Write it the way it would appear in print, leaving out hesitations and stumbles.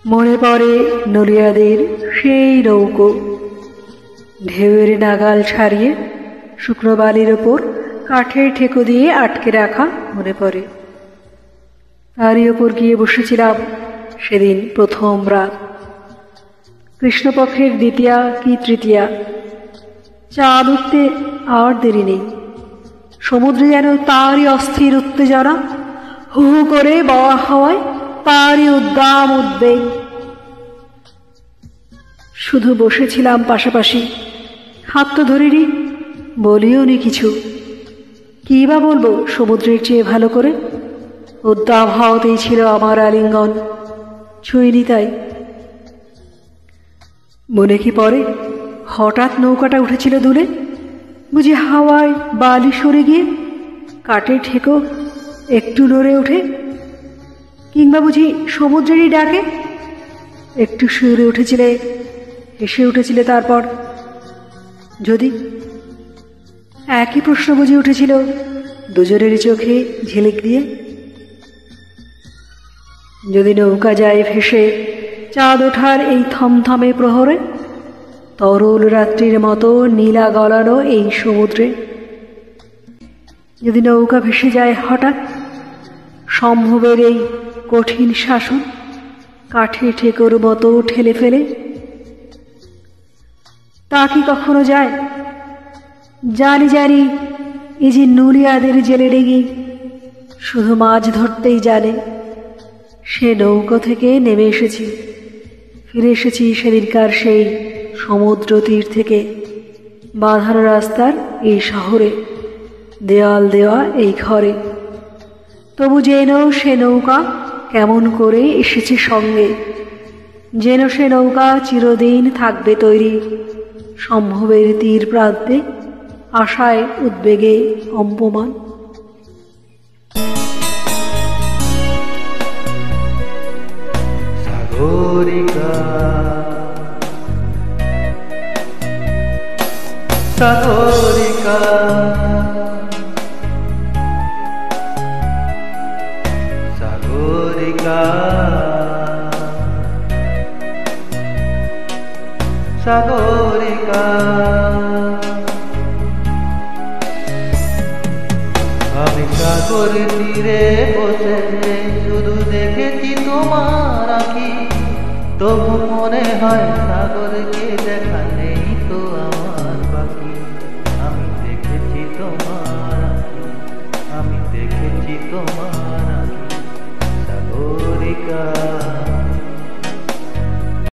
মনে পড়ে নলিয়াদের সেই নৌকো, ঢেউয়ের নাগাল ছাড়িয়ে শুকনো বালির ওপর কাঠের ঠেকো দিয়ে আটকে রাখা মনে পড়ে। তারই ওপর গিয়ে বসেছিলাম সেদিন প্রথম রাত, কৃষ্ণপক্ষের দ্বিতীয়া কি তৃতীয়া। চাঁদ উঠতে আর দেরি নেই, সমুদ্রে যেন তারই অস্থির উত্তেজনা, হু হু করে বওয়া হাওয়ায় তারই উদ্দাম উদ্বেগ। শুধু বসেছিলাম পাশাপাশি, হাত তো ধরিনি, বলিও নি কিছু। কী বা বলবো সমুদ্রের চেয়ে ভালো করে? উদ্দাম হাওয়াতেই ছিল আমার আলিঙ্গন, ছুঁইনি তাই। মনে কি পড়ে হঠাৎ নৌকাটা উঠেছিল দুলে, বুঝি হাওয়ায় বালি সরে গিয়ে কাঠের ঠেকো একটু নড়ে ওঠে, কিংবা বুঝি সমুদ্রেরই ডাকে একটু শিউরে উঠেছিলে, হেসে উঠেছিলে। তারপর যদি একই প্রশ্ন বুঝে উঠেছিল দুজনের চোখে ঝিলিক দিয়ে। যদি নৌকা যায় ভেসে চাঁদ ওঠার এই থমথমে প্রহরে, তরল রাত্রির মতো নীলা গলানো এই সমুদ্রে, যদি নৌকা ভেসে যায় হঠাৎ সম্ভবের এই কঠিন শাসন কাঠে ঠেকোর মতো ঠেলে ফেলে, তা কি কখনো যায়? জানি জানি, এই যে নুলিয়াদের জেলে ডেগি শুধু মাছ ধরতেই জানে, সে নৌকো থেকে নেমে এসেছি, ফিরে এসেছি সেদিনকার সেই সমুদ্র তীর থেকে, বাঁধানো রাস্তার এই শহরে, দেওয়াল দেওয়া এই ঘরে। তবু যেন সে নৌকা কেমন করে এসেছে সঙ্গে, যেন সে নৌকা চিরদিন থাকবে তৈরি সম্ভবের তীর প্রান্তে, আশায় উদ্বেগে কম্পমান। সাগরিকা সাগরিকা সাগরিকা সাগরিকা, আমি সাগর তীরে বসে শুধু দেখেছি তোমার আঁখি, তবু মনে হয় সাগরকে দেখা নেই তো আমার বাকি। আমি দেখেছি তোমার আঁখি, আমি দেখেছি তোমার